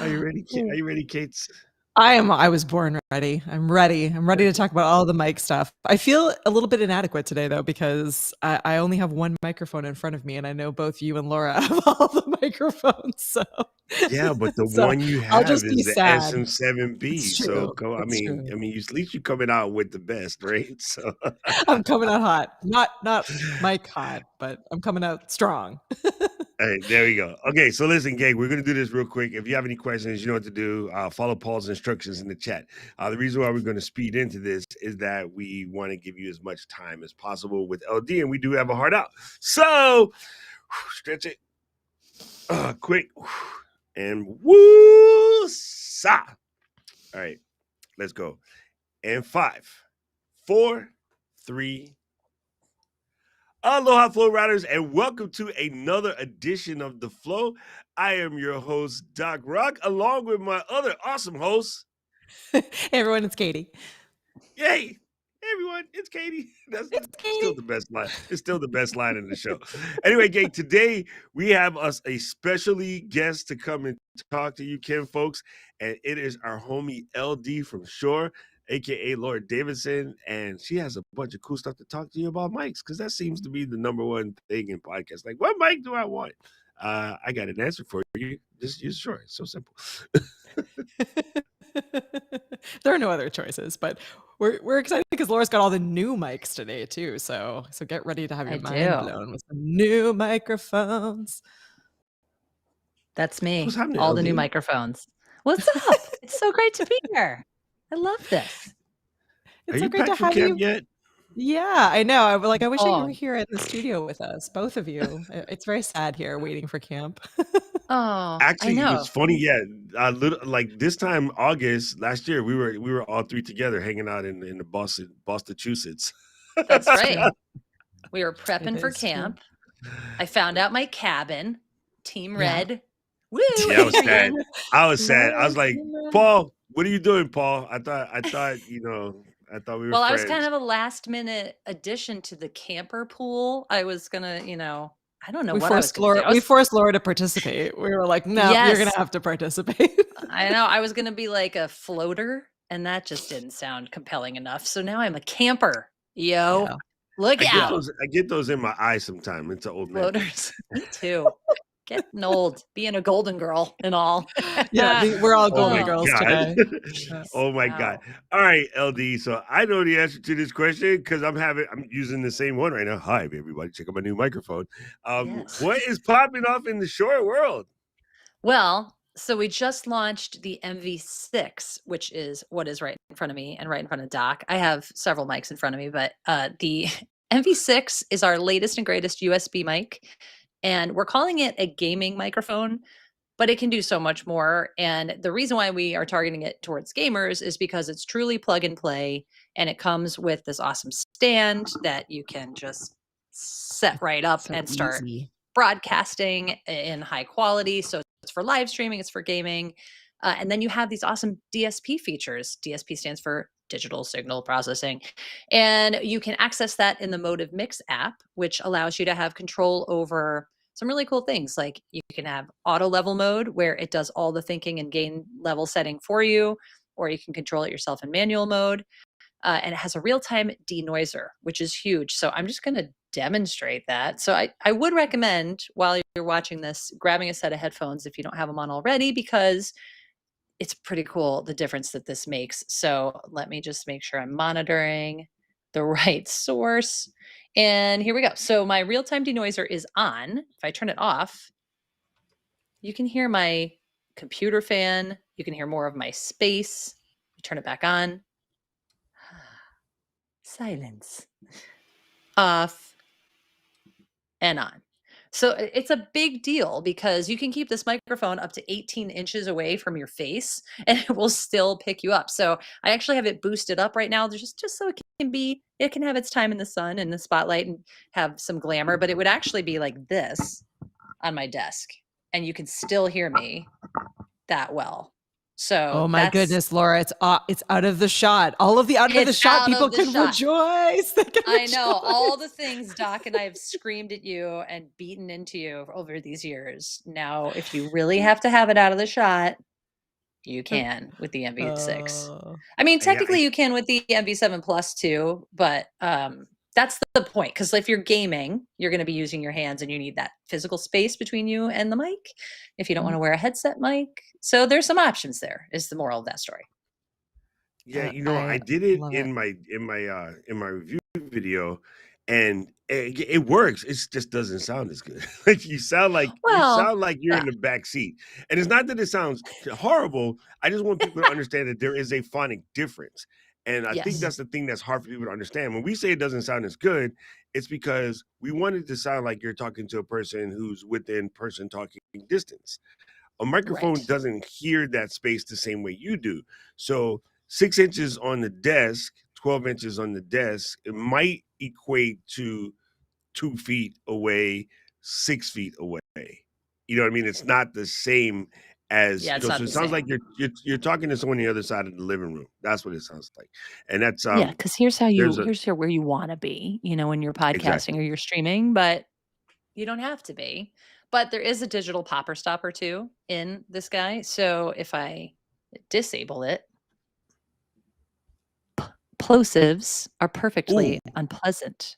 Are you ready? Are you ready, Kate? I was born ready. I'm ready. I'm ready to talk about all the mic stuff. I feel a little bit inadequate today though, because I only have one microphone in front of me, and I know both you and Laura have all the microphones. So Yeah, but the so one you I'll have just be is the sad. SM7B. It's So true. go. It's true. At least you're coming out with the best, right? So I'm coming out hot. Not mic hot, but I'm coming out strong. all right, there we go. Okay, so listen, gang, we're gonna do this real quick. If you have any questions, you know what to do. Follow Paul's instructions in the chat. The reason why we're gonna speed into this is that we want to give you as much time as possible with LD, and we do have a heart out. So stretch it, quick, and woo sa. All right, let's go. And 5, 4, 3. Aloha, Flow Riders, and welcome to another edition of The Flow. I am your host, Doc Rock, along with my other awesome host. Hey everyone, it's Katie. Yay! Hey everyone, it's Katie. That's still the best line. It's still the best line in the show. Anyway, gang, today we have us a specially guest to come and talk to you, Ken folks, and it is our homie LD from Shure, aka Laura Davidson, and she has a bunch of cool stuff to talk to you about mics, because that seems to be the number one thing in podcasts. Like, what mic do I want? I got an answer for you. Just use Shure. It's so simple. There are no other choices, but we're excited because Laura's got all the new mics today too. So get ready to have your mind blown with some new microphones. That's me. What's happening, all LD? the new microphones. What's up? It's so great to be here. I love this. It's Are so you great to back from have camp you. yet? Yeah, I know. I wish you were here in the studio with us, both of you. It's very sad here waiting for camp. Oh, actually, I know. it was funny. Yeah, like this time August last year, we were all three together hanging out in the Boston, Massachusetts. That's right. We were prepping for camp. True. I found out my cabin, Team Red. Woo! Yeah, I was sad. I was like, Paul, what are you doing, Paul? I thought we were Well, friends. I was kind of a last minute addition to the camper pool. I was gonna, I don't know what I was going to do. We forced Laura to participate. We were like, no, you're going to have to participate. I know. I was going to be like a floater, and that just didn't sound compelling enough. So now I'm a camper. Yo, yeah. Look out. I get those in my eyes sometimes. It's an old man. Floaters. Me too. Getting old, being a golden girl and all. Yeah, we're all golden girls today. Oh my God. All right, LD. So I know the answer to this question because I'm using the same one right now. Hi, everybody. Check out my new microphone. Yes. What is popping off in the Shure world? Well, so we just launched the MV6, which is what is right in front of me and right in front of Doc. I have several mics in front of me, but the MV6 is our latest and greatest USB mic. And we're calling it a gaming microphone, but it can do so much more. And the reason why we are targeting it towards gamers is because it's truly plug and play. And it comes with this awesome stand that you can just set right up and start broadcasting in high quality. So it's for live streaming, it's for gaming. And then you have these awesome DSP features. DSP stands for digital signal processing. And you can access that in the Motive Mix app, which allows you to have control over some really cool things. Like you can have auto level mode where it does all the thinking and gain level setting for you, or you can control it yourself in manual mode. And it has a real-time denoiser, which is huge. So I'm just going to demonstrate that. So I would recommend, while you're watching this, grabbing a set of headphones if you don't have them on already, because it's pretty cool, the difference that this makes. So let me just make sure I'm monitoring the right source. And here we go. So my real-time denoiser is on. If I turn it off, you can hear my computer fan. You can hear more of my space. You turn it back on. Silence. Off and on. So it's a big deal because you can keep this microphone up to 18 inches away from your face and it will still pick you up. So I actually have it boosted up right now just so it can have its time in the sun and the spotlight and have some glamour, but it would actually be like this on my desk and you can still hear me that well. So Oh my that's goodness, Laura, it's out of the shot. All of the out of the it's shot out people of the can shot. rejoice. They can I know all rejoice. the things Doc and I have screamed at you and beaten into you over these years. Now, if you really have to have it out of the shot, you can with the MV6. Oh. I mean, Yeah, technically you can with the MV7 Plus too, but that's the point. Because if you're gaming, you're going to be using your hands, and you need that physical space between you and the mic. If you don't want to wear a headset mic, so there's some options. There is the moral of that story. yeah. I I did it love it. in my review video, and it works. It just doesn't sound as good. Like you sound like Well, you're yeah, in the back seat, and it's not that it sounds horrible. I just want people to understand that there is a phonic difference, and I think yes, that's the thing that's hard for people to understand. When we say it doesn't sound as good, it's because we want it to sound like you're talking to a person who's within person talking distance. A microphone right. doesn't hear that space the same way you do. So 6 inches on the desk, 12 inches on the desk, it might equate to 2 feet away, 6 feet away. You know what I mean? It's not the same as Yeah, it's not So it the sounds like same. you're talking to someone on the other side of the living room. That's what it sounds like, and that's Yeah, because here's there's a where you want to be, when you're podcasting exactly. or you're streaming, but you don't have to be. But there is a digital popper stopper too in this guy. So if I disable it, plosives are Ooh. perfectly unpleasant.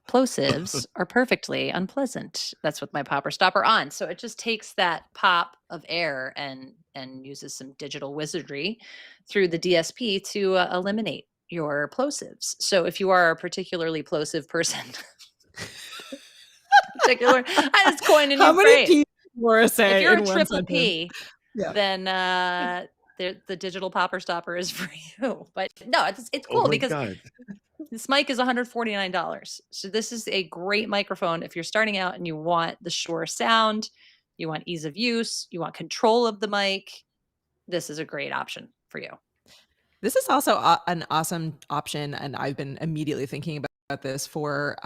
Plosives are perfectly unpleasant. That's with my popper stopper on. So it just takes that pop of air and uses some digital wizardry through the DSP to eliminate your plosives. So if you are a particularly plosive person, I just coined a How new many phrase. P's Laura If say you're a in one triple sentence? P, Yeah. then the digital popper stopper is for you. But no, it's Oh cool my because god. this mic is $149. So this is a great microphone if you're starting out and you want the Shure sound, you want ease of use, you want control of the mic. This is a great option for you. This is also an awesome option, and I've been immediately thinking about this for,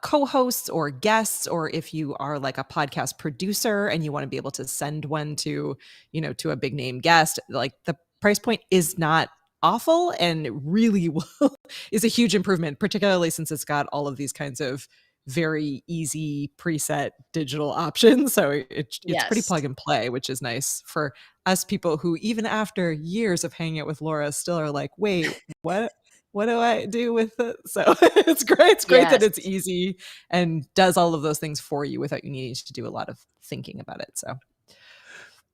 co-hosts or guests, or if you are like a podcast producer and you want to be able to send one to, to a big name guest. Like the price point is not awful, and it really is a huge improvement, particularly since it's got all of these kinds of very easy preset digital options. So it's pretty Yes. plug and play, which is nice for us people who, even after years of hanging out with Laura, still are like, wait, what do I do with it? So it's great. It's great that Yes. it's easy and does all of those things for you without you needing to do a lot of thinking about it. So I'm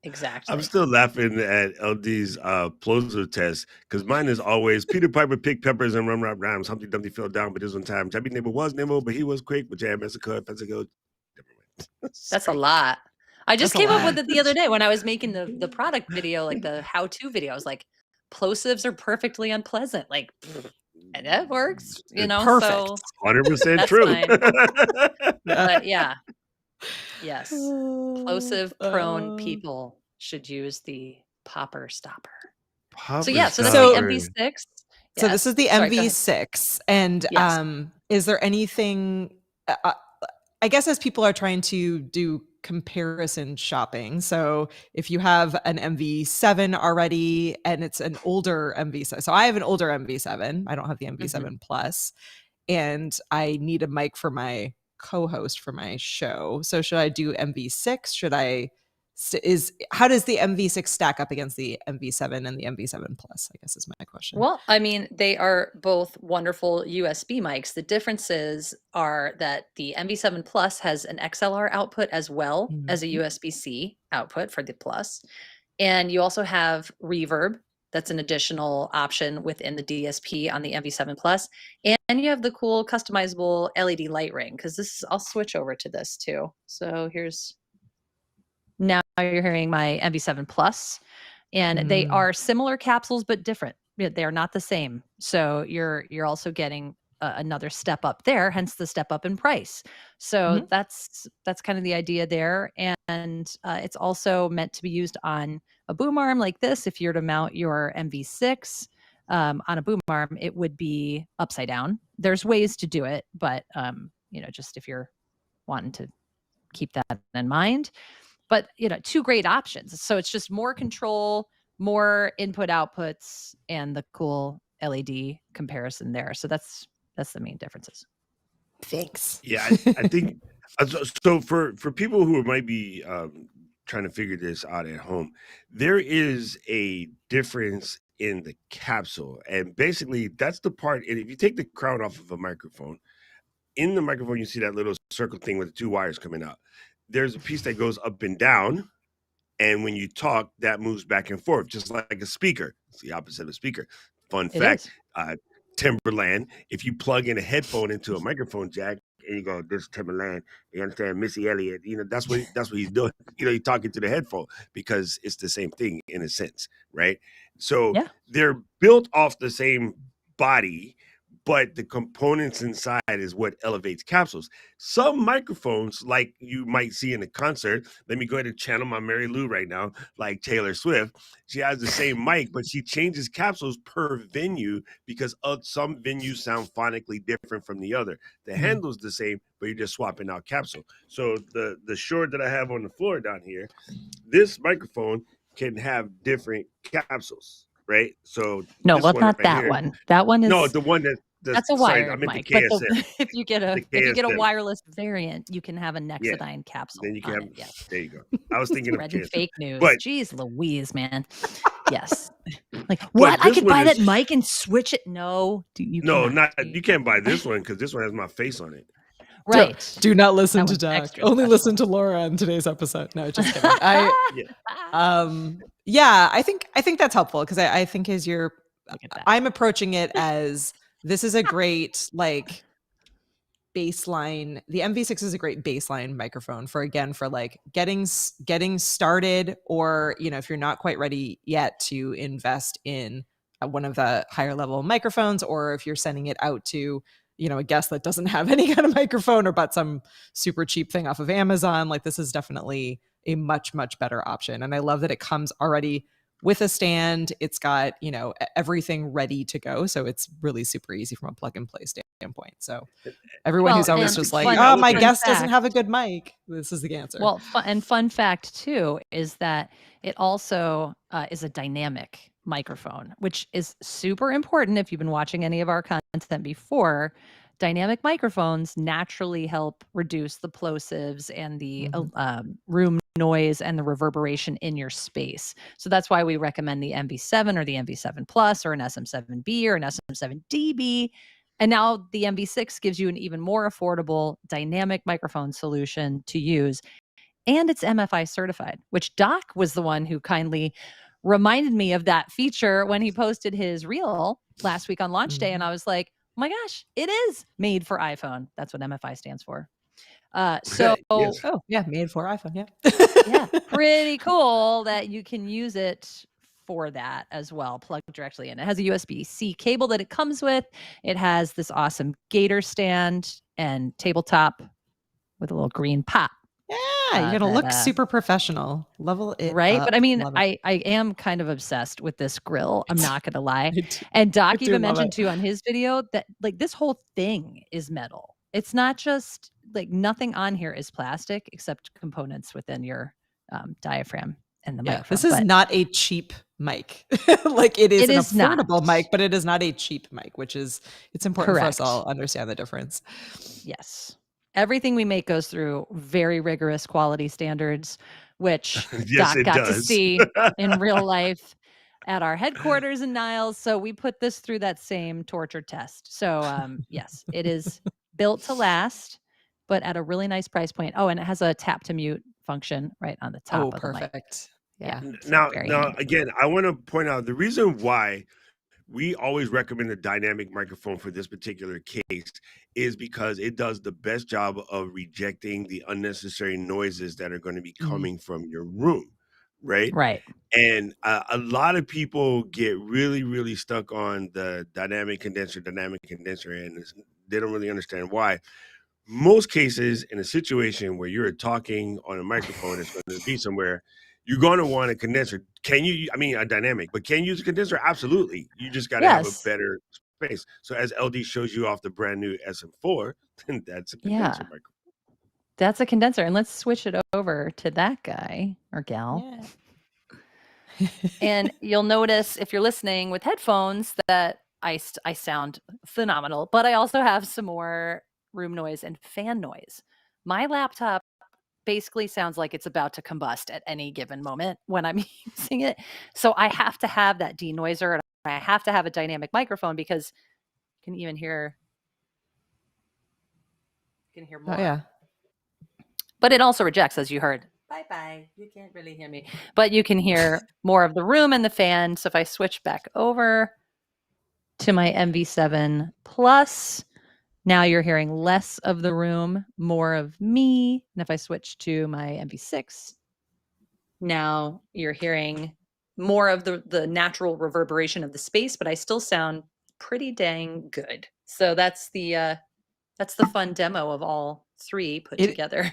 Exactly. still laughing at LD's plosive test because mine is always Peter Piper picked peppers and rum rap rhymes. Humpty Dumpty fell down, but this one time Chubby Neighbor was nimble, but he was quick. But Jam Massacre, Physical. That's a Sorry. lot. I that's just a came up lot. with it the other day when I was making the product video, like the how-to video. I was like, plosives are perfectly unpleasant. Like, and that works, Perfect. so 100% that's true. fine. But yeah, yes. Plosive prone Uh, people should use the popper stopper. So Papa yeah, so that's the so Stopper. MV6. so this is Yes. the Sorry, go ahead. MV6, and Yes. is there anything? I guess as people are trying to do comparison shopping, so if you have an MV7 already and it's an older MV7, so I have an older MV7. I don't have the Mhm. MV7 Plus, and I need a mic for my co-host for my show. So should I do MV6? Should I how does the MV6 stack up against the MV7 and the MV7 Plus? I guess is my question. Well, I mean, they are both wonderful USB mics. The differences are that the MV7 Plus has an XLR output as well as a Mhm. USB-C output for the Plus. And you also have reverb. That's an additional option within the DSP on the MV7 Plus. And you have the cool customizable LED light ring, because I'll switch over to this too. So now you're hearing my MV7 Plus, and they Mm. are similar capsules but different. They are not the same. So you're also getting another step up there, hence the step up in price. So Mhm. that's kind of the idea there, and it's also meant to be used on a boom arm like this. If you're to mount your MV6 on a boom arm, it would be upside down. There's ways to do it, but just if you're wanting to keep that in mind. but two great options. So it's just more control, more input outputs, and the cool LED comparison there. So that's the main differences. Thanks. Yeah, I think so. For people who might be trying to figure this out at home, there is a difference in the capsule, and basically that's the part. And if you take the crown off of a microphone, in the microphone you see that little circle thing with the two wires coming out. There's a piece that goes up and down, and when you talk, that moves back and forth, just like a speaker. It's the opposite of a speaker. Fun It fact, is. Timberland, if you plug in a headphone into a microphone jack and you go, "This is Timberland," you understand Missy Elliott, that's what he's doing. You're talking to the headphone because it's the same thing in a sense, right? So Yeah. they're built off the same body, but the components inside is what elevates capsules. Some microphones, like you might see in a concert, let me go ahead and channel my Mary Lou right now, like Taylor Swift. She has the same mic, but she changes capsules per venue because some venues sound phonically different from the other. The handle's the same, but you're just swapping out capsule. So the Shure that I have on the floor down here, this microphone can have different capsules, right? So No, this well, one not right that here. one. That one No, is the one that's a sorry, I wired meant the mic. But KSM. if you get a KSM. wireless variant, you can have a Yeah. Nexodyne capsule Then you can on have, it. Yeah. there you go. I was thinking of Spreading KSM. fake news. But Jeez Louise, man. Yes. Like, what? I this could one buy that is mic and switch it. No, you no, cannot. not you can't buy this one because this one has my face on it. Right. Do not listen That to one's Doc. extra Only special. listen to Laura on today's episode. No, just kidding. Yeah. Yeah, I think that's helpful because I think Look at that. I'm approaching it as this is a great like baseline. The MV6 is a great baseline microphone for like getting started, or if you're not quite ready yet to invest in one of the higher level microphones, or if you're sending it out to a guest that doesn't have any kind of microphone or bought some super cheap thing off of Amazon. Like, this is definitely a much better option, and I love that it comes already with a stand. It's got everything ready to go, so it's really super easy from a plug and play standpoint. So everyone who's always just like, oh, my guest doesn't have a good mic, this is the answer. Well, fun fact too is that it also is a dynamic microphone, which is super important. If you've been watching any of our content before, dynamic microphones naturally help reduce the plosives and the room noise and the reverberation in your space. So that's why we recommend the MV7 or the MV7 Plus or an SM7B or an SM7DB. And now the MV6 gives you an even more affordable dynamic microphone solution to use. And it's MFI certified, which Doc was the one who kindly reminded me of that feature when he posted his reel last week on launch day. And I was like, oh my gosh, it is made for iPhone. That's what MFI stands for. Yes. Oh yeah, made for iPhone. Yeah. Yeah, pretty cool that you can use it for that as well, plugged directly in. It has a USB-C cable that it comes with. It has this awesome gator stand and tabletop with a little green pop. Yeah, you're gonna look super professional. Level it right? up. But I mean, I am kind of obsessed with this grill. I'm not gonna lie. And Doc even mentioned too on his video that like this whole thing is metal. It's not just like nothing on here is plastic except components within your diaphragm and the microphone. This is not a cheap mic. Like, it is an affordable mic, but it is not a cheap mic, which is it's important for us all to understand the difference. Yes. Everything we make goes through very rigorous quality standards, which yes, Doc got to does. see in real life at our headquarters in Niles. So we put this through that same torture test. So yes, it is built to last, but at a really nice price point. Oh, and it has a tap to mute function right on the top of the mic. Perfect. Yeah. Now again, I want to point out the reason why we always recommend a dynamic microphone for this particular case is because it does the best job of rejecting the unnecessary noises that are going to be coming from your room, right? Right. And a lot of people get really stuck on the dynamic condenser, and they don't really understand why. Most cases, in a situation where you're talking on a microphone that's going to be somewhere, you're going to want a condenser. A dynamic, but can you use a condenser? Absolutely. You just got to have a better space. So as LD shows you off the brand new SM4, that's a condenser microphone. That's a condenser. And let's switch it over to that guy or gal. Yeah. And you'll notice if you're listening with headphones that I sound phenomenal, but I also have some more room noise and fan noise. My laptop basically sounds like it's about to combust at any given moment when I'm using it. So I have to have that denoiser and I have to have a dynamic microphone because you can even hear more. Oh yeah. But it also rejects, as you heard. Bye-bye. You can't really hear me. But you can hear more of the room and the fan. So if I switch back over to my MV7 Plus, now you're hearing less of the room, more of me. And if I switch to my MV6, now you're hearing more of the natural reverberation of the space, but I still sound pretty dang good. So that's the fun demo of all three put together.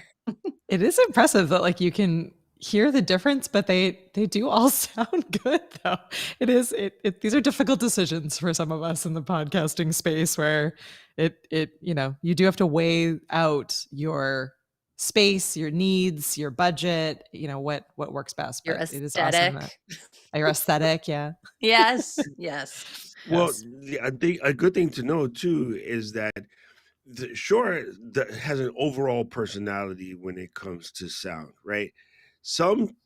It is impressive that like you can hear the difference, but they do all sound good though. These are difficult decisions for some of us in the podcasting space where you do have to weigh out your space, your needs, your budget, what works best. Your But aesthetic. It is awesome that your aesthetic, yeah. Yes. Well, I think a good thing to know too is that Shure has an overall personality when it comes to sound, right? Some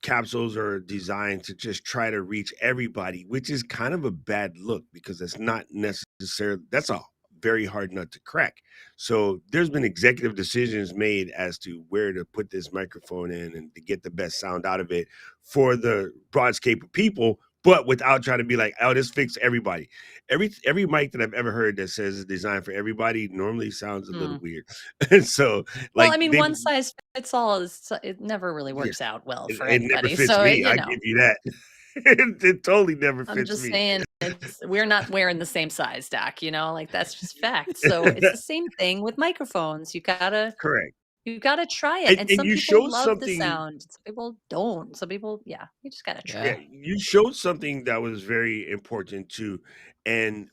capsules are designed to just try to reach everybody, which is kind of a bad look because that's not necessarily, that's a very hard nut to crack. So there's been executive decisions made as to where to put this microphone in and to get the best sound out of it for the broad scape of people, but without trying to be like, oh, this fits everybody. Every mic that I've ever heard that says it's designed for everybody normally sounds a little weird. And so, like, well, I mean, one size fits all it never really works out well for it never anybody. fits So me. I give you that. It totally never I'm fits just me. saying we're not wearing the same size, Doc, like that's just fact. So it's the same thing with microphones. Correct. You gotta try it. And some you people showed love the something. sound. Some people don't. Some people, you just gotta try Yeah, it. you showed something that was very important too. And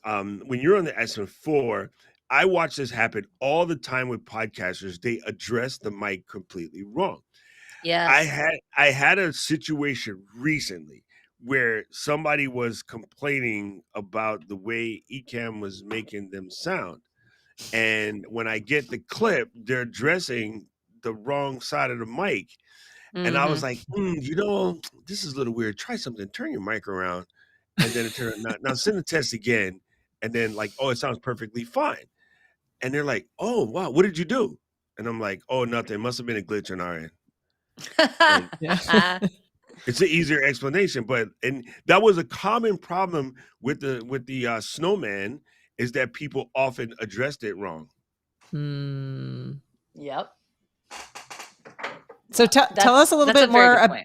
when you're on the SM4, I watch this happen all the time with podcasters. They address the mic completely wrong. Yes. I had a situation recently where somebody was complaining about the way Ecamm was making them sound. And when I get the clip, they're addressing the wrong side of the mic. And I was like, this is a little weird. Try something. Turn your mic around. And then it turned now send the test again. And then like, oh, it sounds perfectly fine. And they're like, oh, wow, what did you do? And I'm like, oh, nothing. It must have been a glitch on our end. And Yeah. it's an easier explanation, and that was a common problem with the snowman is that people often addressed it wrong. Yep. So tell us a little bit more.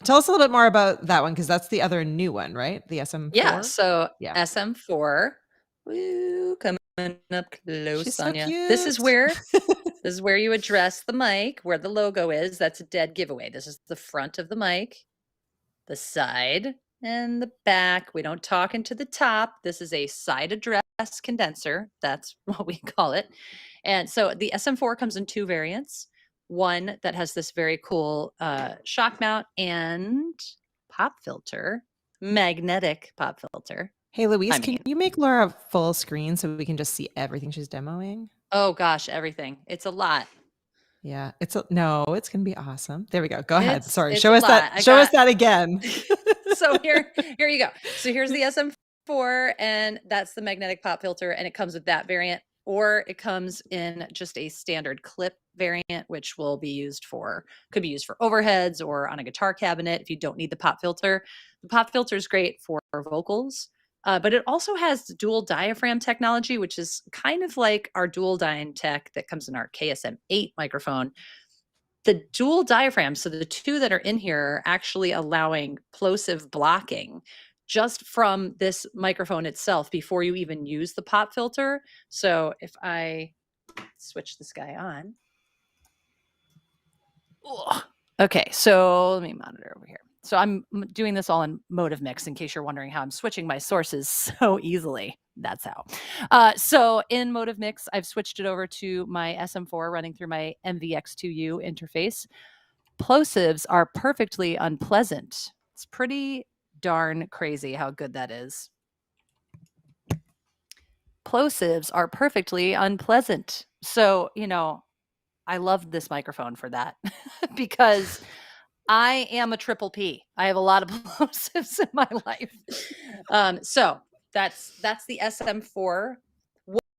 Tell us a little bit more about that one because that's the other new one, right? The SM4. Yeah. So SM4. Woo, coming up close, She's Sonia. So cute. This is where you address the mic, where the logo is. That's a dead giveaway. This is the front of the mic, the side, and the back. We don't talk into the top. This is a side address condenser. That's what we call it. And so the SM4 comes in two variants. One that has this very cool shock mount and pop filter, magnetic pop filter. Hey, Louise, can you make Laura full screen so we can just see everything she's demoing? Oh gosh, everything. It's a lot. Yeah, it's going to be awesome. There we go. Go ahead. Sorry. It's show us that. Show us that again. So here you go. So here's the SM4 and that's the magnetic pop filter and it comes with that variant or it comes in just a standard clip variant, which could be used for overheads or on a guitar cabinet if you don't need the pop filter. The pop filter is great for vocals, but it also has dual diaphragm technology, which is kind of like our dual dyne tech that comes in our KSM8 microphone. The dual diaphragm, so the two that are in here are actually allowing plosive blocking just from this microphone itself before you even use the pop filter. So if I switch this guy on. Okay, so let me monitor over here. So I'm doing this all in mode of mix in case you're wondering how I'm switching my sources so easily. That's how. So in Motive Mix, I've switched it over to my SM4 running through my MVX2U interface. Plosives are perfectly unpleasant. It's pretty darn crazy how good that is. Plosives are perfectly unpleasant. So, I love this microphone for that because I am a triple P. I have a lot of plosives in my life. So that's the SM4.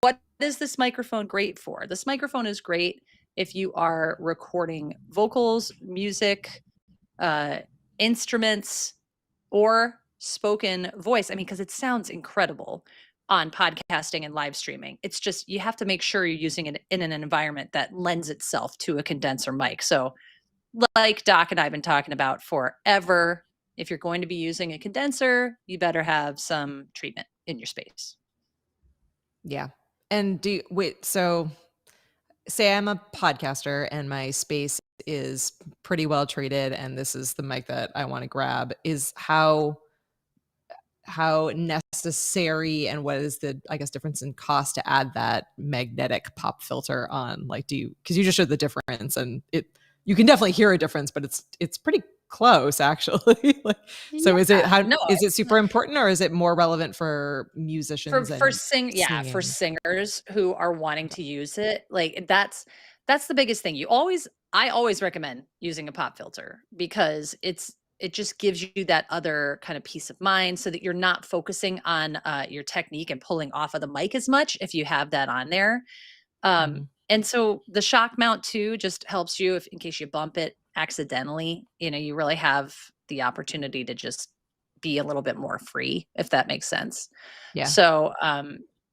What is this microphone great for? This microphone is great if you are recording vocals, music, instruments, or spoken voice. I mean, because it sounds incredible on podcasting and live streaming. It's just you have to make sure you're using it in an environment that lends itself to a condenser mic. So like Doc and I have been talking about forever, if you're going to be using a condenser, you better have some treatment in your space. Yeah. And so say I'm a podcaster and my space is pretty well treated and this is the mic that I want to grab. Is how necessary and what is the, I guess, difference in cost to add that magnetic pop filter on? Like, because you just showed the difference and you can definitely hear a difference, but it's pretty close actually. So is it super important, or is it more relevant for musicians for singers who are wanting to use it? Like that's the biggest thing. I always recommend using a pop filter because it just gives you that other kind of peace of mind so that you're not focusing on your technique and pulling off of the mic as much if you have that on there. And so the shock mount too just helps you in case you bump it accidentally, you really have the opportunity to just be a little bit more free, if that makes sense. Yeah. So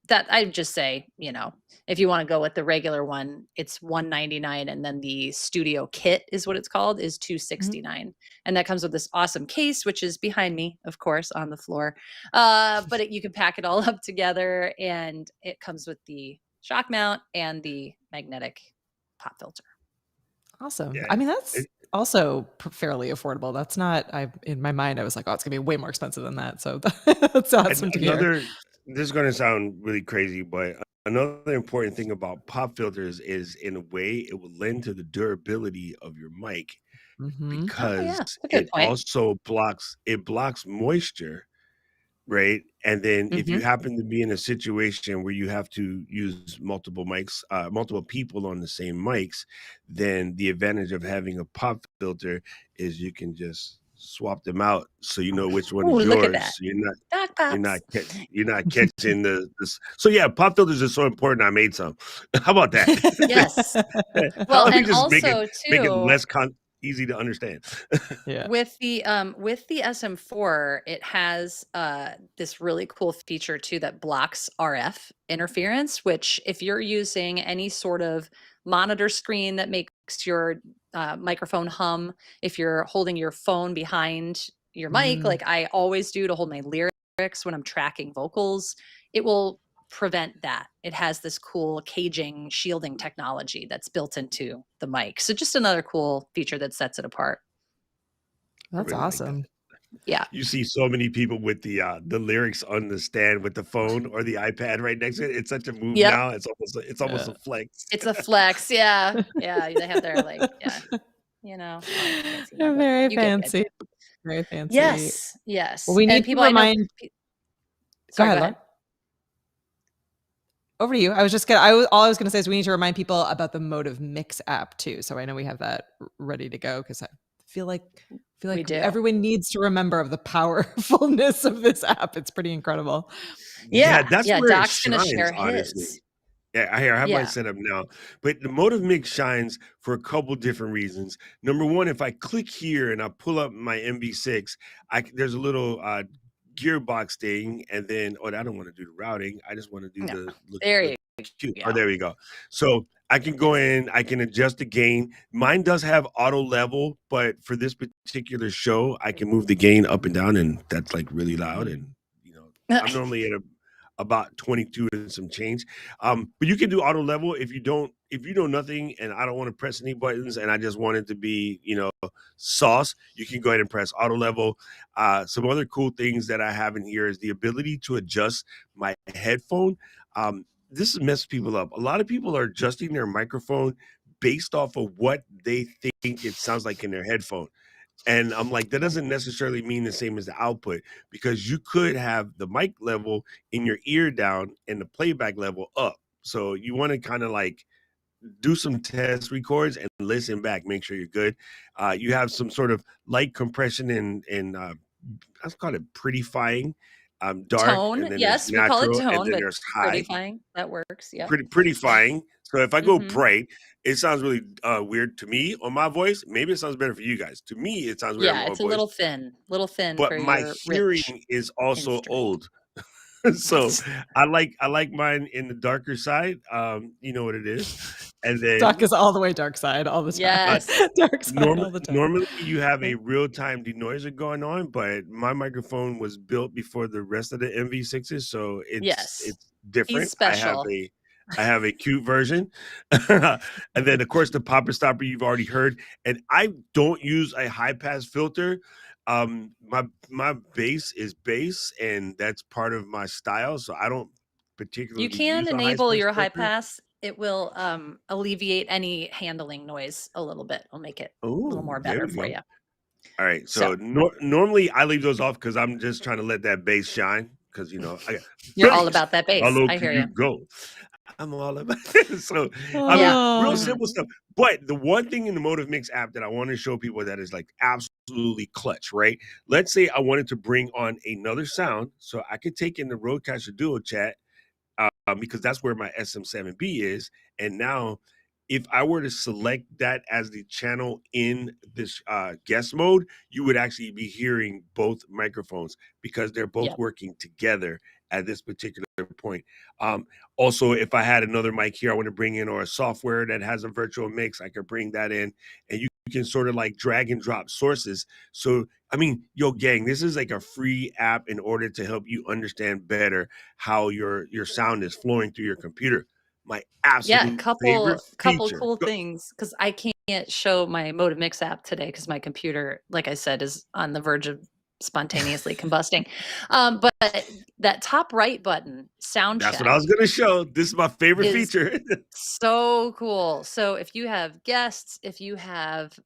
that I'd just say, if you want to go with the regular one, it's $199, and then the studio kit is what it's called, is $269. And that comes with this awesome case, which is behind me, of course, on the floor. But you can pack it all up together, and it comes with the shock mount and the magnetic pop filter. Awesome. Yeah. I mean, that's also fairly affordable. That's not, in my mind, I was like, oh, it's gonna be way more expensive than that. So that's awesome to hear. This is going to sound really crazy, but another important thing about pop filters is, in a way, it will lend to the durability of your mic because it also blocks moisture. Right. And then if you happen to be in a situation where you have to use multiple mics, multiple people on the same mics, then the advantage of having a pop filter is you can just swap them out so you know which one is yours. Look at that. You're not catching this. So yeah, pop filters are so important. I made some. How about that? Yes. Well, and also make it less easy to understand. Yeah. With the SM4, it has this really cool feature too that blocks RF interference, which if you're using any sort of monitor screen that makes your microphone hum, if you're holding your phone behind your mic, like I always do to hold my lyrics when I'm tracking vocals, it will prevent that. It has this cool caging shielding technology that's built into the mic. So just another cool feature that sets it apart. That's really awesome. Like that. Yeah. You see so many people with the lyrics on the stand with the phone or the iPad right next to it. It's such a move now. It's almost a flex. It's a flex. Yeah. Yeah. They have their very fancy. Very fancy. Yes. Yes. Well, we need to remind. Sorry, go ahead. Over to you. I was just all I was gonna say is we need to remind people about the Motive Mix app too. So I know we have that ready to go because I feel like everyone needs to remember of the powerfulness of this app. It's pretty incredible. Yeah, that's where Doc's it shines, gonna share honestly. his. Yeah, I have my setup now. But the Motive Mix shines for a couple different reasons. Number one, if I click here and I pull up my MV6, there's a little gearbox thing, and then I don't want to do the routing. I just want to do the look. There you go. Oh, there we go. So I can go in, I can adjust the gain. Mine does have auto level, but for this particular show, I can move the gain up and down, and that's like really loud. And I'm normally about 22 and some change. But you can do auto level if you know nothing and I don't want to press any buttons and I just want it to be, sauce, you can go ahead and press auto level. Some other cool things that I have in here is the ability to adjust my headphone. This messes people up. A lot of people are adjusting their microphone based off of what they think it sounds like in their headphone. And I'm like, that doesn't necessarily mean the same as the output, because you could have the mic level in your ear down and the playback level up. So you want to kind of like do some test records and listen back, make sure you're good. You have some sort of light compression and let's call it prettyfying, dark, and Tone, then there's yes, we call it natural, and tone, then but there's high. prettyfying, that works, yep. Prettyfying. So if I go Mhm. bright, it sounds really weird to me on my voice. Maybe it sounds better for you guys. To me, it sounds weird on Yeah, my it's a voice. little thin But for my your hearing rich is also instrument. old. So I like mine in the darker side. You know what it is. And Doc then is all the way dark side all the time. Yes. Dark side all the time. normally you have a real-time denoiser going on, but my microphone was built before the rest of the MV6s, so Yes. it's He's different. special. I have a cute version. And then of course the popper stopper you've already heard. And I don't use a high pass filter. My bass is bass, and that's part of my style. So I don't particularly You can use a high enable pass your high filter. pass. It will alleviate any handling noise a little bit. It'll make it a little Oh, more there better we for go. you. All right. So So normally I leave those off because I'm just trying to let that bass shine. Because I got you're all bass. about that How bass. low I can hear you you. go? I'm all about it. So I Yeah. mean, real Oh, Mhm. simple stuff. But the one thing in the Motive Mix app that I want to show people that is like absolutely clutch, right? Let's say I wanted to bring on another sound, so I could take in the Rodecaster Duo chat, because that's where my SM7B is. And now, if I were to select that as the channel in this guest mode, you would actually be hearing both microphones because they're both Yep. working together at this particular point. Also, if I had another mic here, I want to bring in, or a software that has a virtual mix, I could bring that in, and you can sort of like drag and drop sources. So, I mean, yo, gang, this is like a free app in order to help you understand better how your sound is flowing through your computer. My Yeah, absolute favorite couple feature. cool things because I can't show my Motive Mix app today because my computer, like I said, is on the verge of spontaneously combusting. But that top right button, sound That's what I check, was gonna show. This is my favorite is feature. so cool. So if you have guests, if you have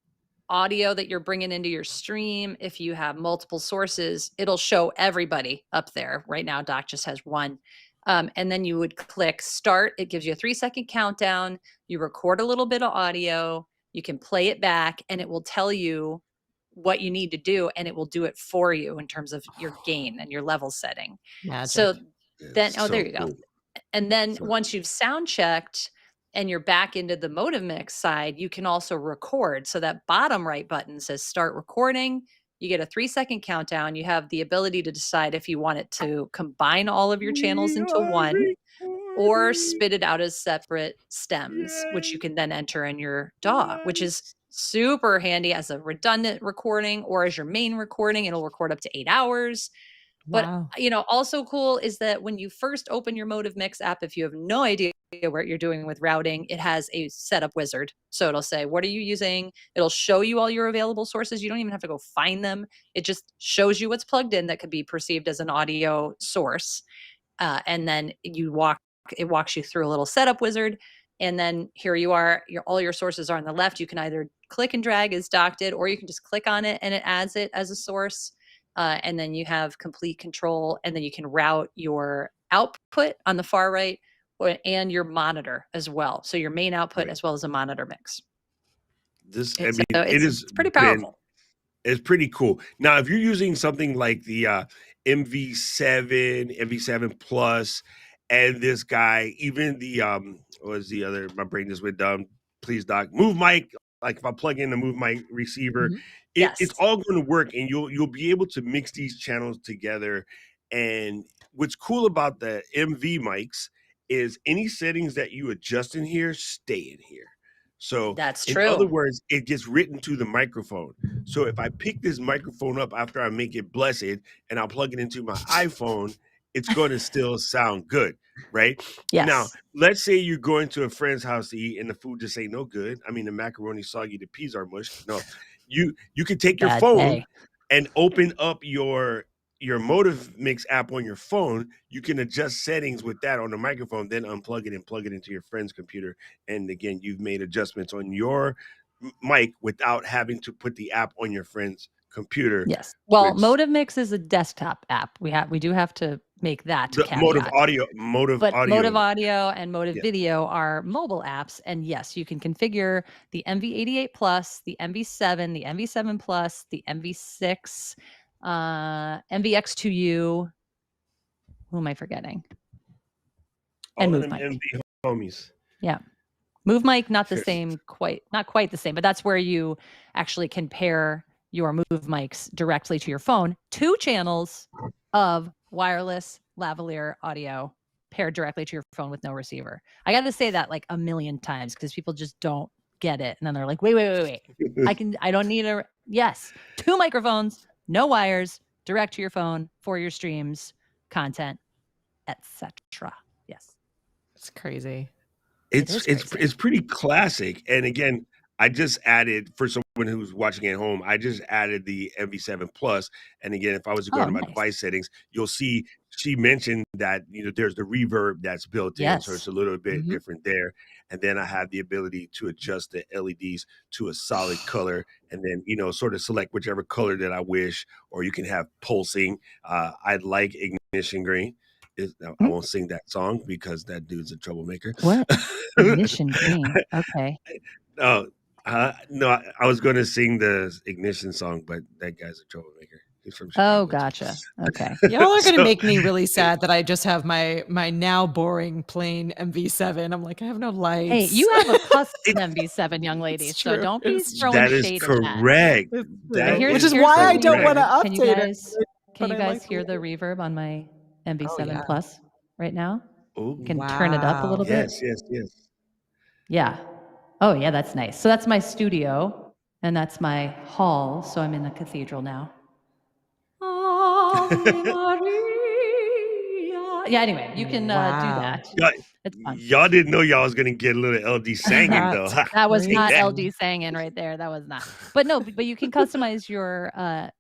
audio that you're bringing into your stream, if you have multiple sources, it'll show everybody up there. Right now, Doc just has one. And then you would click start. It gives you a 3-second countdown. You record a little bit of audio. You can play it back, and it will tell you what you need to do, and it will do it for you in terms of your gain and your level setting. So magic. then, It's oh, there so you go. cool. And then So once you've sound checked and you're back into the Motive Mix side, you can also record. So that bottom right button says start recording. You get a 3-second countdown. You have the ability to decide if you want it to combine all of your channels we into are one or recording. spit it out as separate stems, which you Yes, can then enter in your DAW, which is yes. super handy as a redundant recording or as your main recording. It'll record up to 8 hours. But, Wow. also cool is that when you first open your Motive Mix app, if you have no idea what you're doing with routing, it has a setup wizard. So it'll say, what are you using? It'll show you all your available sources. You don't even have to go find them. It just shows you what's plugged in that could be perceived as an audio source. And then it walks you through a little setup wizard. And then here you are, all your sources are on the left. You can either click and drag as Doc did, or you can just click on it and it adds it as a source. And then you have complete control, and then you can route your output on the far right and your monitor as well. So your main output Right. as well as a monitor mix. I So mean, it has it's pretty been powerful. it's pretty cool. Now, if you're using something like the MV7, MV7 Plus, and this guy, even the what was the other? My brain just went dumb. Please, Doc, Move Mic. Like if I plug in the Move Mic receiver, Mhm. it's Yes, all going to work, and you'll be able to mix these channels together. And what's cool about the MV mics is any settings that you adjust in here stay in here. So, that's in other true. words, it gets written to the microphone. So if I pick this microphone up after I make it blessed and I'll plug it into my iPhone, it's going to still sound good, right? Yes. Now, let's say you're going to a friend's house to eat and the food just ain't no good. I mean, the macaroni soggy, the peas are mush. No, you can take your Bad phone day. and open up your Motive Mix app on your phone. You can adjust settings with that on the microphone, then unplug it and plug it into your friend's computer. And again, you've made adjustments on your mic without having to put the app on your friend's computer. Yes. Well, which Motive Mix is a desktop app. We do have to make that the Motive caveat. Audio, But Motive Audio and Motive Yeah. Video are mobile apps, and yes, you can configure the MV88 Plus, the MV7, the MV7 Plus, the MV6, MVX2U. Who am I forgetting? And all of Move them Mic. MV homies. Yeah. Move Mic, not quite the same, but that's where you actually can pair your Move Mics directly to your phone. 2 channels of wireless lavalier audio paired directly to your phone with no receiver. I got to say that like a million times because people just don't get it. And then they're like, wait. I don't need yes, 2 microphones, no wires, direct to your phone for your streams, content, etc. Yes. It's crazy. It's pretty classic. And again, I just added, for someone who's watching at home, I just added the MV7 Plus. And again, if I was to go to my device settings, you'll see she mentioned that there's the reverb that's built in, so it's a little bit different there. And then I have the ability to adjust the LEDs to a solid color, and then sort of select whichever color that I wish, or you can have pulsing. I like ignition green. I won't sing that song because that dude's a troublemaker. What? Ignition green. Okay. No, I was going to sing the ignition song, but that guy's a troublemaker. He's from Chicago. Oh, gotcha. Okay. Y'all are going to make me really sad that I just have my now boring plain MV7. I'm like, I have no lights. Hey, you have a custom MV7, young lady, so don't be throwing shade. That is correct. Which is why I don't want to update it. Can you guys hear the reverb on my MV7 Plus right now? You can turn it up a little bit. Yes. Yeah. Oh, yeah, that's nice. So that's my studio, and that's my hall. So I'm in the cathedral now. Yeah, anyway, you can do that. It's fun. Y'all didn't know y'all was going to get a little LD singing, though. That was not LD singing right there. That was not. But no, but you can customize your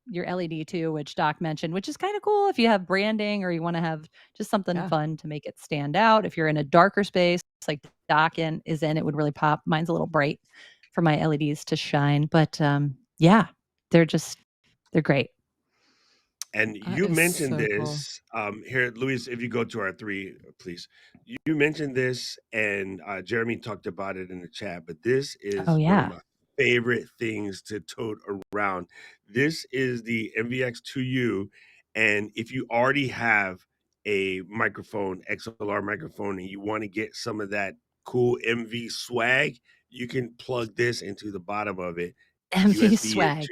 LED too, which Doc mentioned, which is kind of cool if you have branding or you want to have just something fun to make it stand out. If you're in a darker space, like Doc is in, it would really pop. Mine's a little bright for my LEDs to shine. But yeah, they're great. And you mentioned this here, Luis, if you go to our 3, please. You mentioned this, and Jeremy talked about it in the chat, but this is one of my favorite things to tote around. This is the MVX2U, and if you already have a microphone, XLR microphone, and you want to get some of that cool MV swag, you can plug this into the bottom of it. MV USB swag.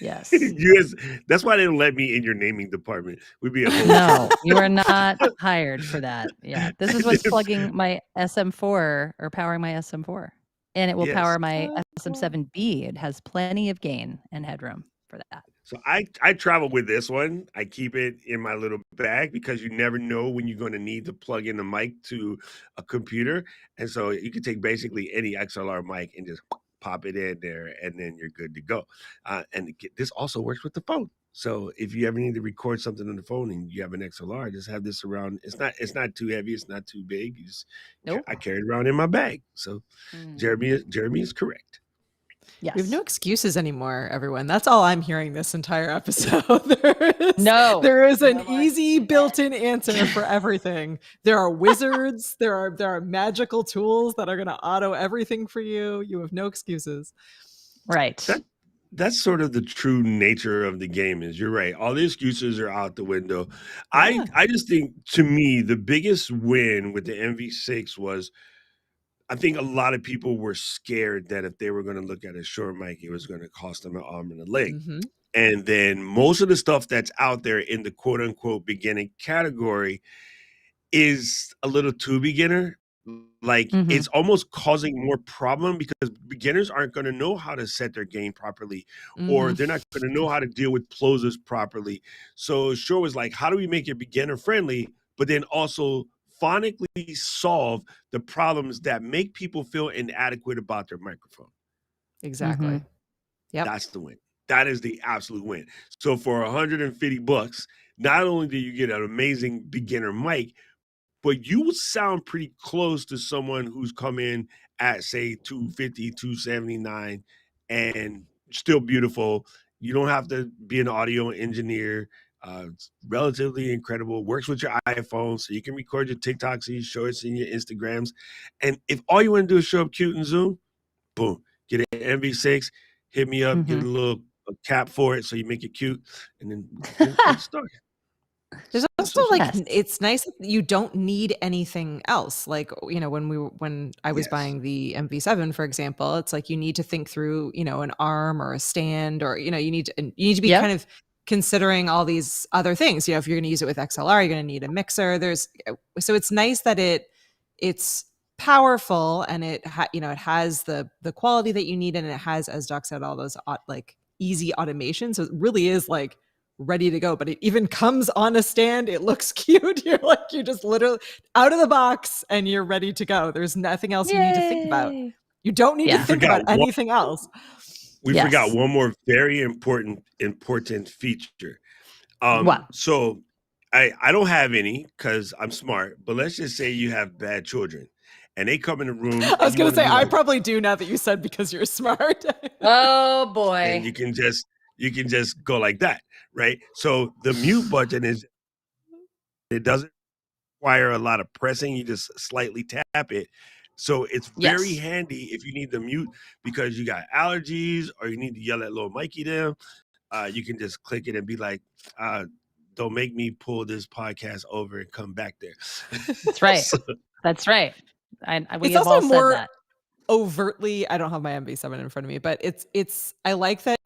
Yes. That's why they don't let me in your naming department. We'd be a whole No, you are not hired for that. Yeah. This is what's plugging my SM4 or powering my SM4. And it will power my SM7B. It has plenty of gain and headroom for that. So I travel with this one. I keep it in my little bag because you never know when you're going to need to plug in the mic to a computer. And so you can take basically any XLR mic and just pop it in there, and then you're good to go. And this also works with the phone. So if you ever need to record something on the phone and you have an XLR, just have this around. It's not too heavy. It's not too big. I carry it around in my bag. So Jeremy is correct. Yes. We have no excuses anymore, everyone. That's all I'm hearing this entire episode. There is an easy built-in answer for everything. There are wizards. there are magical tools that are going to auto everything for you. You have no excuses. Right. That's sort of the true nature of the game. Is you're right. All the excuses are out the window. Yeah. I just think, to me, the biggest win with the MV6 was, I think a lot of people were scared that if they were going to look at a Shure mic, it was going to cost them an arm and a leg. And then most of the stuff that's out there in the quote unquote beginning category is a little too beginner. Like, Mhm. it's almost causing more problem because beginners aren't gonna know how to set their gain properly, or Mhm. they're not gonna know how to deal with closers properly. So Shure was like, how do we make it beginner friendly, but then also phonically solve the problems that make people feel inadequate about their microphone? Exactly. Mhm. Yep. That's the win. That is the absolute win. So for $150, not only do you get an amazing beginner mic, but you will sound pretty close to someone who's come in at say 250, 279 and still beautiful. You don't have to be an audio engineer. It's relatively incredible. Works with your iPhone, so you can record your TikToks and your shorts and your Instagrams. And if all you want to do is show up cute in Zoom, boom, get an MV6, hit me up, get a Mhm. little cap for it so you make it cute, and then get it started. There's That's also what's like up. Yes. it's nice that you don't need anything else. Like, when I was Yes. buying the MV7, for example, it's like you need to think through, an arm or a stand, or you need to be Yep. kind of considering all these other things. If you're going to use it with XLR, you're going to need a mixer. So it's nice that it's powerful, and it has the quality that you need, and it has, as Doc said, all those like easy automation. So it really is like ready to go, but it even comes on a stand. It looks cute. You're just literally out of the box and you're ready to go. There's nothing else you need to think about. Yay. You don't need to Yeah. think about anything else. We forgot Yes. one more very important feature. What? So I don't have any because I'm smart, but let's just say you have bad children and they come in the room I and was you going want to to say, be I like, probably do now that you said, because you're smart. Oh and boy. you can just go like that, right? So the mute button it doesn't require a lot of pressing. You just slightly tap it. So it's very Yes. handy if you need to mute because you got allergies or you need to yell at little Mikey them. You can just click it and be like, don't make me pull this podcast over and come back there. That's right. So, That's right. We It's have also all said more that. overtly, I don't have my MV7 in front of me, but I like that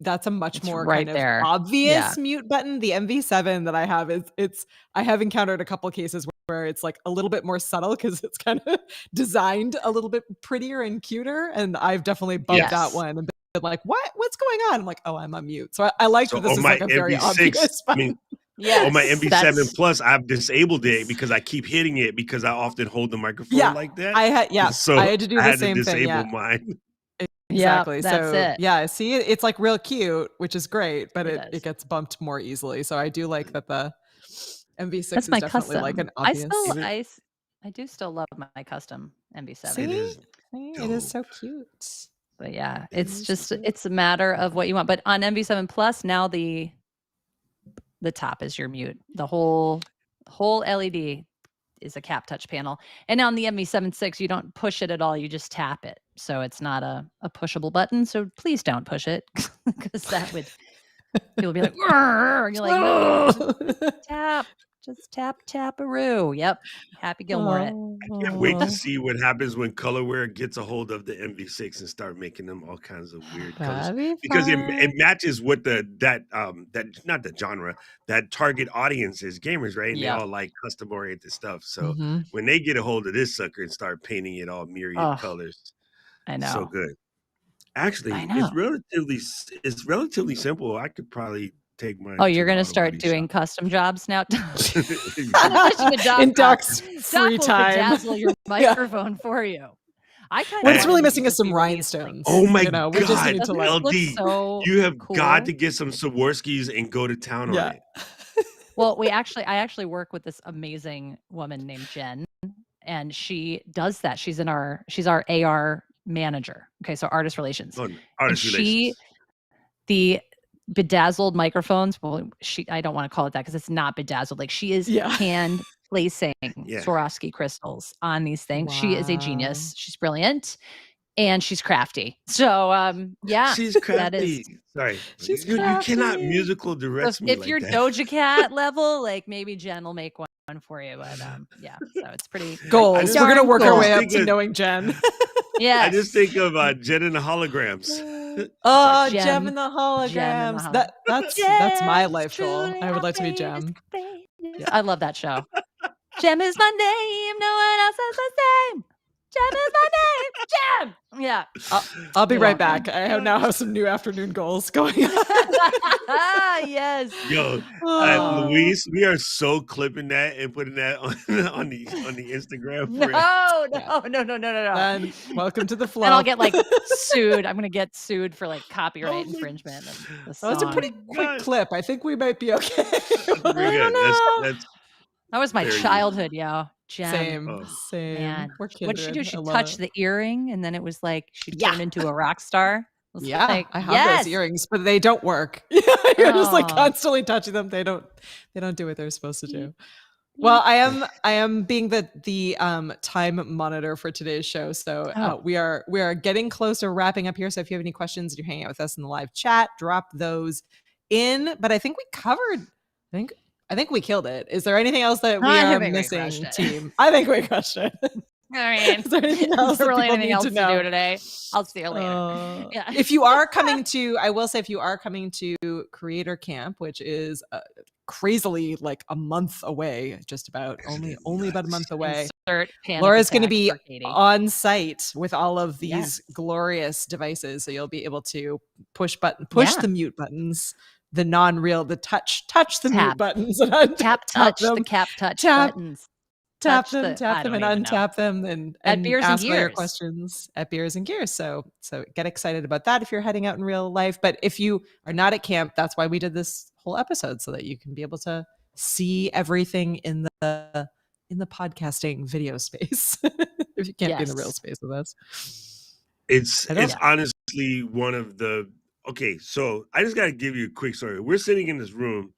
that's a much It's more right kind of there. Yeah. obvious mute button. The MV7 that I have I have encountered a couple cases where it's like a little bit more subtle because it's kind of designed a little bit prettier and cuter, and I've definitely bumped that Yes. one and been like, what's going on? I'm like, oh, I'm on mute. So I like so that this on is my like a very MV6, obvious I button. mean, Yes. on my MV7 That's Plus, I've disabled it because I keep hitting it because I often hold the microphone Yeah, like that. I had So to do I the had to same thing. disable Yeah. mine. yeah. Exactly. That's So it. yeah, see, it's like real cute, which is great, but It it is. gets bumped more easily. So I do like that the MV6 That's is my definitely like custom. an obvious. Even I do still love my custom MV7. it See, is it is dope. so cute. But yeah, It it's is just cute. it's a matter of what you want. But on MV7 Plus, now the top is your mute. The whole LED is a cap touch panel. And on the MV7 6, you don't push it at all. You just tap it. So it's not a pushable button. So please don't push it because that would people be like, "Rrr," and you're like, no, just tap-a-roo. Yep. Happy Gilmore it. I can't wait to Oh, see what happens when Colorware gets a hold of the MV6 and start making them all kinds of weird colors that'd be because it fun. matches what that not the genre, that target audience is gamers, right? And they Yep. all like custom oriented stuff. So Mhm. when they get a hold of this sucker and start painting it all myriad Oh, colors, I so know. good. I Actually, know. it's relatively simple. I could probably take Oh, mine to you're the gonna auto start body doing shop. custom jobs now? I wish the Doc In Doc's free will time. bedazzle your Yeah. microphone for you. I kind What of it's Hey, wanted really it to missing is just some be really like rhinestones. oh my We just God, need to doesn't it like, look LD, so you have got to cool? get some Swarovskis and go to town on yeah. it. Well, I actually work with this amazing woman named Jen, and she does that. She's our AR manager. Okay, so artist relations. Oh, And artist relations. the bedazzled microphones, well, I don't want to call it that because it's not bedazzled. Like she is Yeah. hand placing Yeah. Swarovski crystals on these things. She is a Wow. genius. She's brilliant and she's crafty. So yeah, She's that is crafty. Sorry. She's You cannot crafty. musical so direct me if like you're that. Doja Cat level, like maybe Jen will make one for you. But yeah, so it's pretty Goals. just- We're gonna darn work I our cool. way just up think to of- knowing Jen. Yes. I just think of Jen and the holograms. Oh, Gem. Gem and the holograms. Gem and the That's my Gem's life goal. truly I would like to be our Gem. greatest Yeah. I love that show. Gem is my name. No one else has the same. Gem is my name. Gem. Yeah. I'll be You're right welcome. back. I now have some new afternoon goals going on. Yes. Yo, Oh. Luis, we are so clipping that and putting that on the Instagram. No. Then welcome to the fluff. And I'll get like sued. I'm gonna get sued for like copyright Oh my- infringement of the That song. was a pretty quick God. clip. I think we might be okay. That's pretty I don't good. know. That's That was my very good. childhood, yo. Gem. Same, Oh. same. Man. We're What'd she do? kindred. She I love touched it. the earring and then it was like she Yeah. turned into a rock star. I was Yeah, like, I have yes. those earrings, but they don't work. You're just like Aw. constantly touching them. They don't do what they're supposed to do. Well, I am being the time monitor for today's show. So we are getting close to wrapping up here. So if you have any questions, you're hanging out with us in the live chat, drop those in. But I think we covered. I think we killed it. Is there anything else that we I are think we missing, crushed it. team? I think we crushed it. I mean, Is there anything else is there that really people anything need else to to know? do today? I'll see you later. Yeah. If you are coming to, I will say, if you are coming to Creator Camp, which is crazily like a month away, just about only about a month away. Insert panic Laura's going to attack be for Katie. on site with all of these Yes. glorious devices, so you'll be able to push Yeah. the mute buttons, the non-real, the touch the mute Tap. buttons, and untap Tap touch them. the cap touch Tap. buttons. Tap Touch them, the- tap I them, don't and even know. untap them, and At Beers and ask all your Gears. questions at Beers and Gears. So get excited about that if you're heading out in real life. But if you are not at camp, that's why we did this whole episode, so that you can be able to see everything in the podcasting video space. If you can't be in the real Yes. space with us. It's I don't- honestly one of the okay. So I just got to give you a quick story. We're sitting in this room,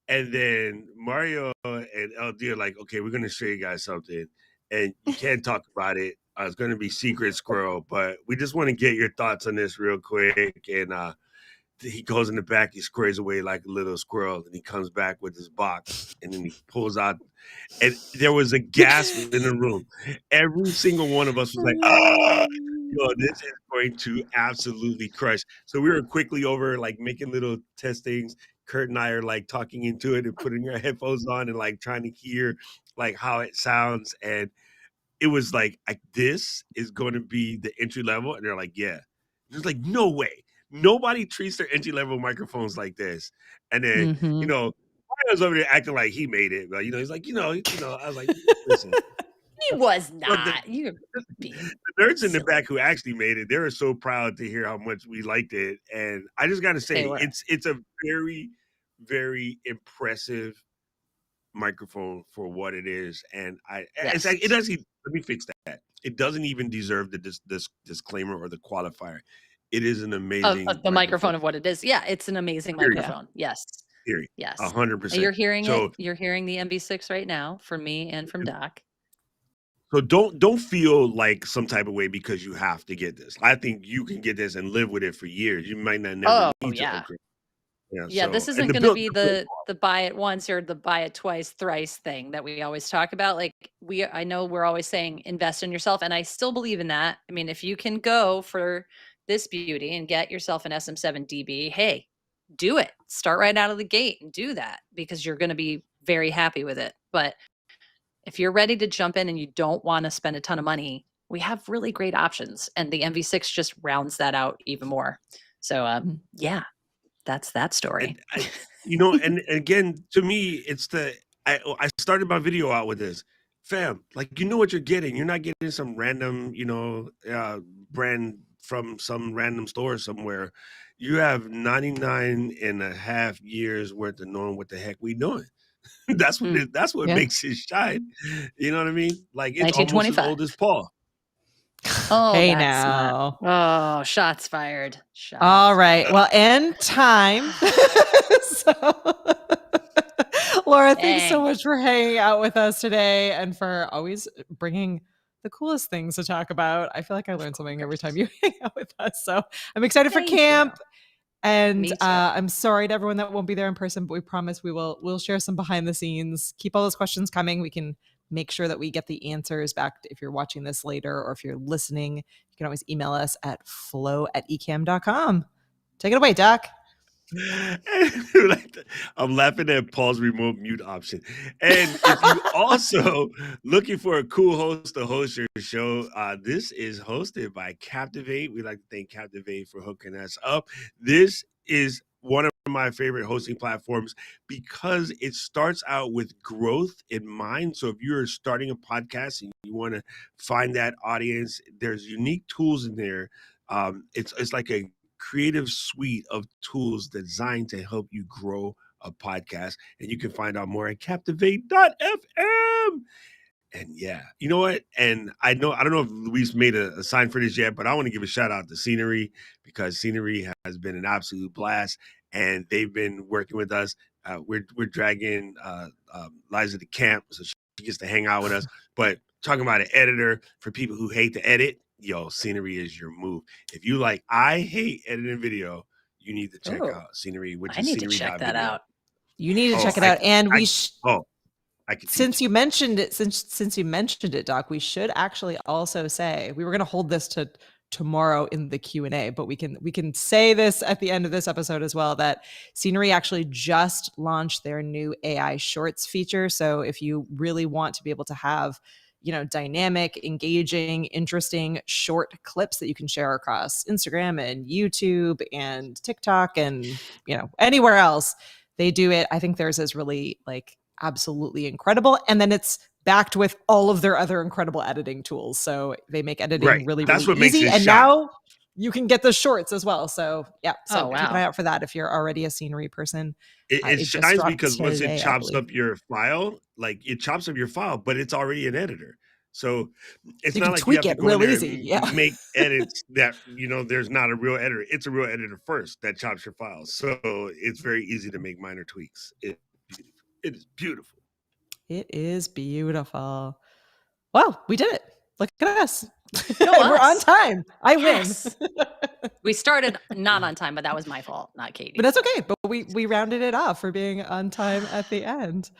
and then Mario and LD are like, "Okay, we're going to show you guys something, and you can't talk about it. It's going to be secret squirrel, but we just want to get your thoughts on this real quick." And he goes in the back, he squares away like a little squirrel, and he comes back with his box, and then he pulls out. And there was a gasp in the room. Every single one of us was like, "Ah, yo, this is going to absolutely crush." So we were quickly over, like making little testings. Kurt and I are like talking into it and putting our headphones on and like trying to hear like how it sounds. And it was like this is going to be the entry level. And they're like, yeah. There's like, no way. Nobody treats their entry level microphones like this. And then, Mhm. Mario's over there acting like he made it. But, he's like, I was like, listen. He was But not. You're being the nerds in the silly. back who actually made it, they were so proud to hear how much we liked it. And I just got to say, They were. it's a very, very impressive microphone for what it is. And Yes. it actually, let me fix that. It doesn't even deserve this disclaimer or the qualifier. It is an amazing Of the microphone of what it is. Yeah, it's an amazing Period. microphone. Yes. Period. Yes. 100%. You're hearing So- it. You're hearing the MV6 right now from me and from Doc. So don't feel like some type of way because you have to get this. I think you can get this and live with it for years. You might not never need to yeah. upgrade. Yeah, this so- isn't and the going to build- be the buy it once or the buy it twice, thrice thing that we always talk about. Like I know we're always saying invest in yourself, and I still believe in that. I mean, if you can go for this beauty and get yourself an SM7 DB, hey, do it. Start right out of the gate and do that because you're going to be very happy with it. But if you're ready to jump in and you don't want to spend a ton of money, we have really great options, and the MV6 just rounds that out even more. So yeah. That's that story. And, and again, to me, it's I started my video out with this. Fam, like, you know what you're getting. You're not getting some random, brand from some random store somewhere. You have 99 and a half years worth of knowing what the heck we doing. That's what Yeah. makes it shine. You know what I mean? Like, it's almost as 1925. old as Paul. Oh, Hey that's now. Oh, shots fired. Shots. All right. Well, end time. So, Laura, thanks so Dang. much for hanging out with us today and for always bringing the coolest things to talk about. I feel like I learn something every time you hang out with us. So I'm excited for Thank you. camp. And Me too. I'm sorry to everyone that won't be there in person, but we promise we'll share some behind the scenes. Keep all those questions coming. We can make sure that we get the answers back if you're watching this later or if you're listening. You can always email us at flow@ecamm.com. Take it away, Doc. I'm laughing at Paul's remote mute option. And if you also looking for a cool host to host your show, this is hosted by Captivate. We'd like to thank Captivate for hooking us up. This is one of my favorite hosting platforms because it starts out with growth in mind. So if you're starting a podcast and you want to find that audience, there's unique tools in there. It's like a creative suite of tools designed to help you grow a podcast. And you can find out more at captivate.fm. And yeah, you know what? And I don't know if Luis made a sign for this yet, but I want to give a shout out to Scenery because Scenery has been an absolute blast, and they've been working with us. We're dragging Liza to camp, so she gets to hang out with us. But talking about an editor for people who hate to edit, yo, Scenery is your move. If you like, I hate editing video, you need to check out Scenery, which I is need to check that scenery.video. out. You need to check it out. And we I could since you mentioned it, since you mentioned it, Doc, we should actually also say we were going to hold this to tomorrow in the Q&A, but we can say this at the end of this episode as well, that Scenery actually just launched their new AI Shorts feature. So if you really want to be able to have, you know, dynamic, engaging, interesting short clips that you can share across Instagram and YouTube and TikTok and, you know, anywhere else, they do it. I think theirs is really like absolutely incredible. And then it's backed with all of their other incredible editing tools. So they make editing really, That's really what makes easy. it And shine. now you can get the shorts as well. So yeah, so Oh, keep an wow. eye out for that if you're already a Scenery person. It just shines dropped because once it today, I chops believe. up your file, like it chops up your file, but it's already an editor. So it's You not can like you tweak have to it go in real there easy. and Yeah. make edits that, you know, there's not a real editor. It's a real editor first that chops your files. So it's very easy to make minor tweaks. It is beautiful. It is beautiful. Well, we did it. Look at us. Go We're on us. time. I Yes. win. We started not on time, but that was my fault, not Katie. But that's okay. But we rounded it off for being on time at the end.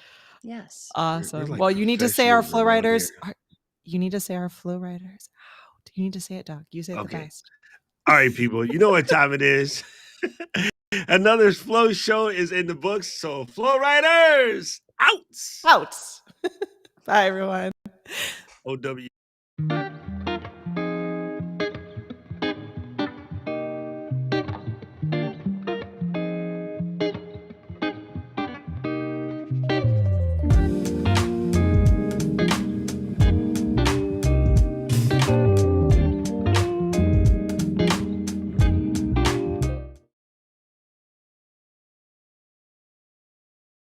Yes. Awesome. We're like well, you need to say our flow professionals around riders. here. You need to say our flow riders out. You need to say it, Doc. You say it the Okay. best. All right, people. You know what time it is. Another flow show is in the books. So flow riders out. Out. Bye, everyone. OW.